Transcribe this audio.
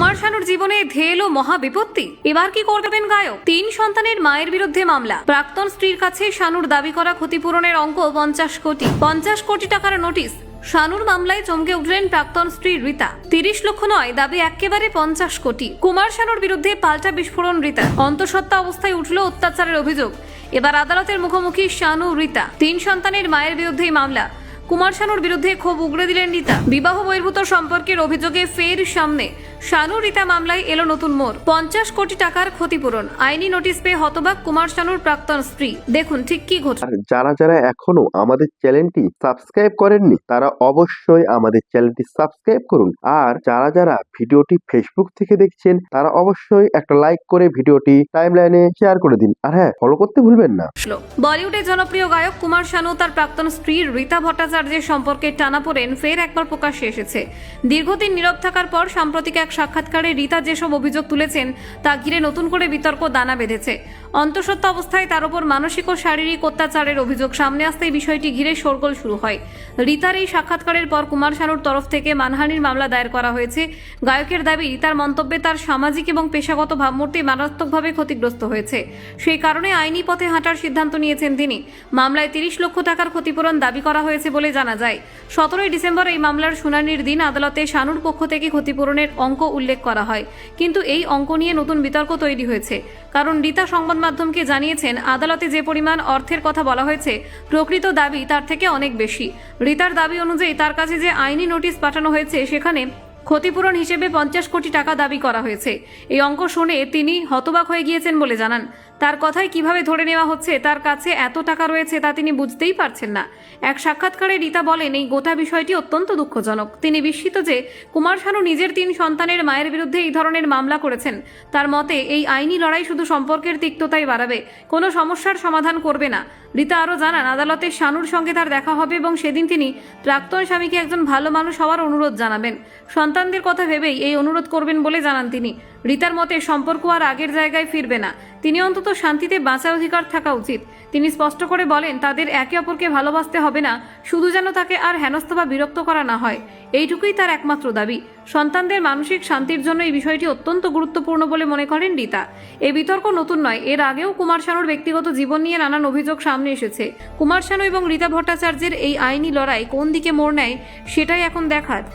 কুমার শানুর জীবনে ধেয়ে এলো মহা বিপত্তি। এবার কি করবেন গায়ক? 3 সন্তানের মায়ের বিরুদ্ধে মামলা। প্রাক্তন স্ত্রীর কাছে শানুর দাবি করা ক্ষতিপূরণের অঙ্ক 50 কোটি টাকার নোটিশ। শানুর মামলায় চমকে উঠলেন প্রাক্তন স্ত্রী রীতা। 30 লক্ষ নয়, দাবি একেবারে 50 কোটি। কুমার শানুর বিরুদ্ধে পাল্টা বিস্ফোরণ রীতা। অন্তঃসত্ত্বা অবস্থায় উঠল অত্যাচারের অভিযোগ। এবার আদালতের মুখোমুখি শানু রীতা। 3 সন্তানের মায়ের বিরুদ্ধেই মামলা। কুমার শানুর বিরুদ্ধে ক্ষোভ উগড়ে দিলেন রীতা। বিবাহ বহির্ভূত সম্পর্কের অভিযোগে ফের সামনে শানু রীতা মামলায় এলো নতুন মোড়। 50 কোটি টাকার ক্ষতিপূরণ। আইনি নোটিশ পেয়ে হতবাক কুমার শানুর প্রাক্তন স্ত্রী। দেখুন ঠিক কি ঘটে। যারা এখনো আমাদের চ্যানেলটি সাবস্ক্রাইব করেননি তারা অবশ্যই আমাদের চ্যানেলটি সাবস্ক্রাইব করুন। আর যারা ভিডিওটি ফেসবুক থেকে দেখছেন তারা অবশ্যই একটা লাইক করে ভিডিওটি টাইমলাইনে শেয়ার করে দিন। আর হ্যাঁ, ফলো করতে ভুলবেন না। বলিউডের জনপ্রিয় গায়ক কুমার শানু তার প্রাক্তন স্ত্রী রীতা ভট্টাচার্যের সম্পর্কে টানাপোড়েন ফের একবার প্রকাশ্যে এসেছে। দীর্ঘদিন নীরব থাকার পর সাম্প্রতিক এক সাক্ষাৎকারে রীতা যেসব অভিযোগ তুলেছেন তা ঘিরে নতুন করে বিতর্ক দানা বেঁধেছে। অন্তঃসত্ত্বা অবস্থায় তার উপর মানসিক ও শারীরিক অত্যাচারের অভিযোগ সামনে আসতেই বিষয়টি ঘিরে শোরগোল শুরু হয়। রীতার এই সাক্ষাৎকারের পর কুমার শানুর তরফ থেকে মানহানির মামলা দায়ের করা হয়েছে। গায়কের দাবি, তার মন্তব্যে তার সামাজিক এবং পেশাগত ভাবমূর্তি মারাত্মকভাবে ক্ষতিগ্রস্ত হয়েছে। সেই কারণে আইনি পথে হাঁটার সিদ্ধান্ত নিয়েছেন তিনি। মামলায় 30 লক্ষ টাকার ক্ষতিপূরণ দাবি করা হয়েছে বলে জানা যায়। 17 ডিসেম্বর এই মামলার শুনানির দিন আদালতে শানুর পক্ষ থেকে ক্ষতিপূরণের অঙ্ক উল্লেখ করা হয়। কিন্তু এই অঙ্ক নিয়ে নতুন বিতর্ক তৈরি হয়েছে। কারণ রীতা সংবাদ মাধ্যমকে জানিয়েছেন, আদালতে যে পরিমাণ অর্থের কথা বলা হয়েছে প্রকৃত দাবি তার থেকে অনেক বেশি। রীতার দাবি অনুযায়ী তার কাছে যে আইনি নোটিশ পাঠানো হয়েছে সেখানে ক্ষতিপূরণ হিসেবে 50 কোটি টাকা দাবি করা হয়েছে। এই অঙ্ক শুনে তিনি হতবাক হয়ে গিয়েছেন বলে জানান। তার কথায় কিভাবে ধরে নেওয়া হচ্ছে তার কাছে এত টাকা রয়েছে তা তিনি বুঝতেই পারছেন না। এক সাক্ষাৎকারে রীতা বলেন, এই গোটা বিষয়টি অত্যন্ত দুঃখজনক। তিনি বিস্মিত যে কুমার শানু নিজের 3 সন্তানের মায়ের বিরুদ্ধে এই ধরনের মামলা করেছেন। তার মতে এই আইনি লড়াই শুধু সম্পর্কের তিক্ততাই বাড়াবে, কোনো সমস্যার সমাধান করবে না। রীতা আরও জানান, আদালতে শানুর সঙ্গে তার দেখা হবে এবং সেদিন তিনি প্রাক্তন স্বামীকে একজন ভালো মানুষ হওয়ার অনুরোধ জানাবেন। সন্তানদের কথা ভেবেই এই অনুরোধ করবেন বলে জানান তিনি। রীতার মতে সম্পর্ক আর আগের জায়গায় ফিরবে না। তিনি অন্তত শান্তিতে বাঁচার অধিকার থাকা উচিত। তিনি স্পষ্ট করে বলেন, তাদের একে অপরকে ভালোবাসতে হবে না, শুধু যেন তাকে আর হেনস্থা বা বিরক্ত করা না হয়। এইটুকুই তার একমাত্র দাবি। সন্তানদের মানসিক শান্তির জন্য এই বিষয়টি অত্যন্ত গুরুত্বপূর্ণ বলে মনে করেন রীতা। এই বিতর্ক নতুন নয়। এর আগেও কুমার শানুর ব্যক্তিগত জীবন নিয়ে নানান অভিযোগ সামনে এসেছে। কুমার শানু এবং রীতা ভট্টাচার্যের এই আইনি লড়াই কোন দিকে মোড় নেয় সেটাই এখন দেখার।